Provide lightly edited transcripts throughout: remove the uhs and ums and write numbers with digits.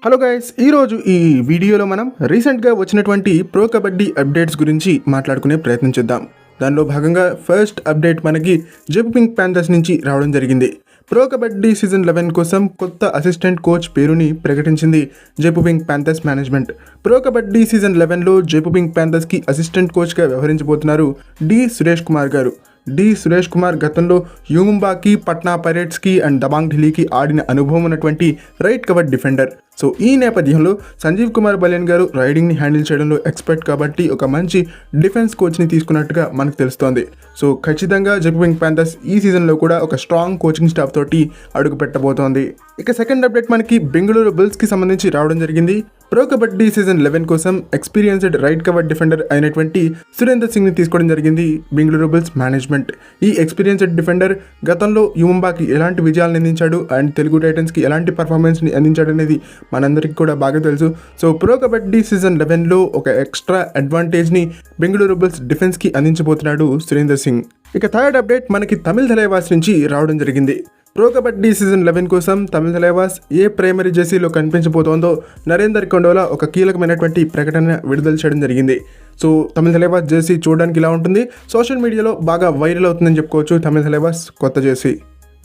Hello guys, ఈరోజు ఈ వీడియోలో మనం రీసెంట్గా వచ్చినటువంటి ప్రో కబడ్డీ అప్డేట్స్ గురించి మాట్లాడుకునే ప్రయత్నం చేద్దాం. దానిలో భాగంగా ఫస్ట్ అప్డేట్ మనకి జైపూర్ పింక్ ప్యాంథర్స్ నుంచి రావడం జరిగింది. ప్రో కబడ్డీ సీజన్ 11 కోసం కొత్త అసిస్టెంట్ కోచ్ పేరుని ప్రకటించింది Jaipur pink panthers management. Pro kabaddi season 11లో జైపూర్ పింక్ ప్యాంథర్స్కి అసిస్టెంట్ కోచ్గా వ్యవహరించబోతున్నారు డి సురేష్ కుమార్ గారు. డి సురేష్ కుమార్ గతంలో యూముంబాకి, పట్నా పైరేట్స్కి అండ్ దబాంగ్ ఢిల్లీకి ఆడిన అనుభవం ఉన్నటువంటి రైట్ కవర్ డిఫెండర్. సో ఈ నేపథ్యంలో సంజీవ్ కుమార్ బలియన్ గారు రైడింగ్ని హ్యాండిల్ చేయడంలో ఎక్స్పర్ట్ కాబట్టి ఒక మంచి డిఫెన్స్ కోచ్ని తీసుకున్నట్టుగా మనకు తెలుస్తోంది. సో ఖచ్చితంగా జైపూర్ పింక్ ప్యాంథర్స్ ఈ సీజన్లో కూడా ఒక స్ట్రాంగ్ కోచింగ్ స్టాఫ్ తోటి అడుగు పెట్టబోతోంది. ఇక సెకండ్ అప్డేట్ మనకి బెంగళూరు బుల్స్కి సంబంధించి రావడం జరిగింది. ప్రో కబడ్డీ సీజన్ 11 కోసం ఎక్స్పీరియన్స్డ్ రైట్ కవర్ డిఫెండర్ అయినటువంటి సురేందర్ సింగ్ని తీసుకోవడం జరిగింది బెంగళూరు బుల్స్ మేనేజ్మెంట్. ఈ ఎక్స్పీరియన్స్డ్ డిఫెండర్ గతంలో యూముంబాకి ఎలాంటి విజయాలను అందించాడు అండ్ తెలుగు టైటన్స్కి ఎలాంటి పర్ఫార్మెన్స్ని అందించాడు అనేది మనందరికీ కూడా బాగా తెలుసు. సో ప్రో కబడ్డీ సీజన్ 11లో ఒక ఎక్స్ట్రా అడ్వాంటేజ్ని బెంగళూరు బుల్స్ డిఫెన్స్కి అందించబోతున్నాడు సురేందర్ సింగ్. ఇక థర్డ్ అప్డేట్ మనకి తమిళ్ థలైవాస్ నుంచి రావడం జరిగింది. ప్రో కబడ్డీ సీజన్ 11 కోసం తమిళ్ థలైవాస్ ఏ ప్రైమరీ జెర్సీలో కనిపించబోతోందో నరేందర్ కొండోలా ఒక కీలకమైనటువంటి ప్రకటన విడుదల చేయడం జరిగింది. సో తమిళ్ థలైవాస్ జెర్సీ చూడడానికి ఇలా ఉంటుంది. సోషల్ మీడియాలో బాగా వైరల్ అవుతుందని చెప్పుకోవచ్చు తమిళ్ థలైవాస్ కొత్త జెర్సీ.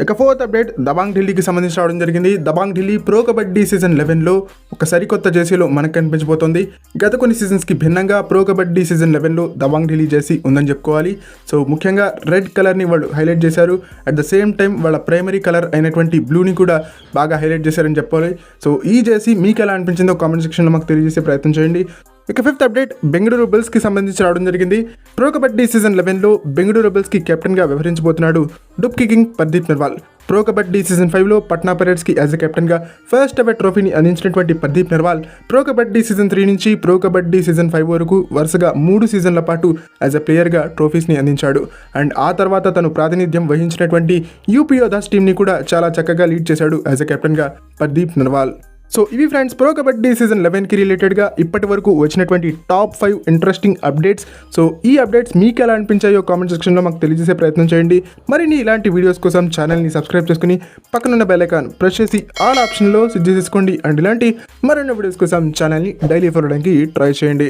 ఇక ఫోర్త్ అప్డేట్ దబాంగ్ ఢిల్లీకి సంబంధించి రావడం జరిగింది. దబాంగ్ ఢిల్లీ ప్రో కబడ్డీ సీజన్ 11లో ఒక సరికొత్త జెర్సీలో మనకు కనిపించబోతోంది. గత కొన్ని సీజన్స్కి భిన్నంగా ప్రో కబడ్డీ సీజన్ 11లో దబాంగ్ ఢిల్లీ జెర్సీ ఉందని చెప్పుకోవాలి. సో ముఖ్యంగా రెడ్ కలర్ని వాళ్ళు హైలైట్ చేశారు. అట్ ద సేమ్ టైం వాళ్ళ ప్రైమరీ కలర్ అయినటువంటి బ్లూని కూడా బాగా హైలైట్ చేశారని చెప్పాలి. సో ఈ జెర్సీ మీకు ఎలా అనిపించిందో కామెంట్ సెక్షన్లో మాకు తెలియజేసే ప్రయత్నం చేయండి. ఇక ఫిఫ్త్ అప్డేట్ బెంగళూరు బుల్స్కి సంబంధించి రావడం జరిగింది. ప్రో కబడ్డీ సీజన్ 11లో బెంగళూరు బుల్స్కి కెప్టెన్గా వ్యవహరించబోతున్నాడు Dubki king Pardeep Narwal. Pro kabaddi season 5లో పట్నా పైరేట్స్కి యాజ్ ఎ కెప్టెన్గా ఫస్ట్ ఎవర్ ట్రోఫీని అందించినటువంటి పర్దీప్ నెర్వాల్ ప్రో కబడ్డీ సీజన్ 3 నుంచి ప్రో కబడ్డీ సీజన్ 5 వరకు వరుసగా 3 సీజన్ల పాటు యాజ్ ఎ ప్లేయర్గా ట్రోఫీస్ని అందించాడు. అండ్ ఆ తర్వాత తను ప్రాతినిధ్యం వహించినటువంటి యూపీ యోధాస్ టీంని కూడా చాలా చక్కగా లీడ్ చేశాడు యాజ్ ఎ కెప్టెన్గా పర్దీప్ నెర్వాల్. సో ఇవి ఫ్రెండ్స్ ప్రో కబడ్డీ సీజన్ 11కి రిలేటెడ్గా ఇప్పటి వరకు వచ్చినటువంటి టాప్ 5 ఇంట్రెస్టింగ్ అప్డేట్స్. సో ఈ అప్డేట్స్ మీకు ఎలా అనిపించాయో కామెంట్ సెక్షన్లో మాకు తెలియజేసే ప్రయత్నం చేయండి. మరిన్ని ఇలాంటి వీడియోస్ కోసం ఛానల్ని సబ్స్క్రైబ్ చేసుకుని పక్కనున్న బెల్ ఐకాన్ ప్రెస్ చేసి ఆల్ ఆప్షన్లో సెట్ చేసేసుకోండి. అండ్ ఇలాంటి మరిన్ని వీడియోస్ కోసం ఛానల్ని డైలీ ఫాలో అవడానికి ట్రై చేయండి.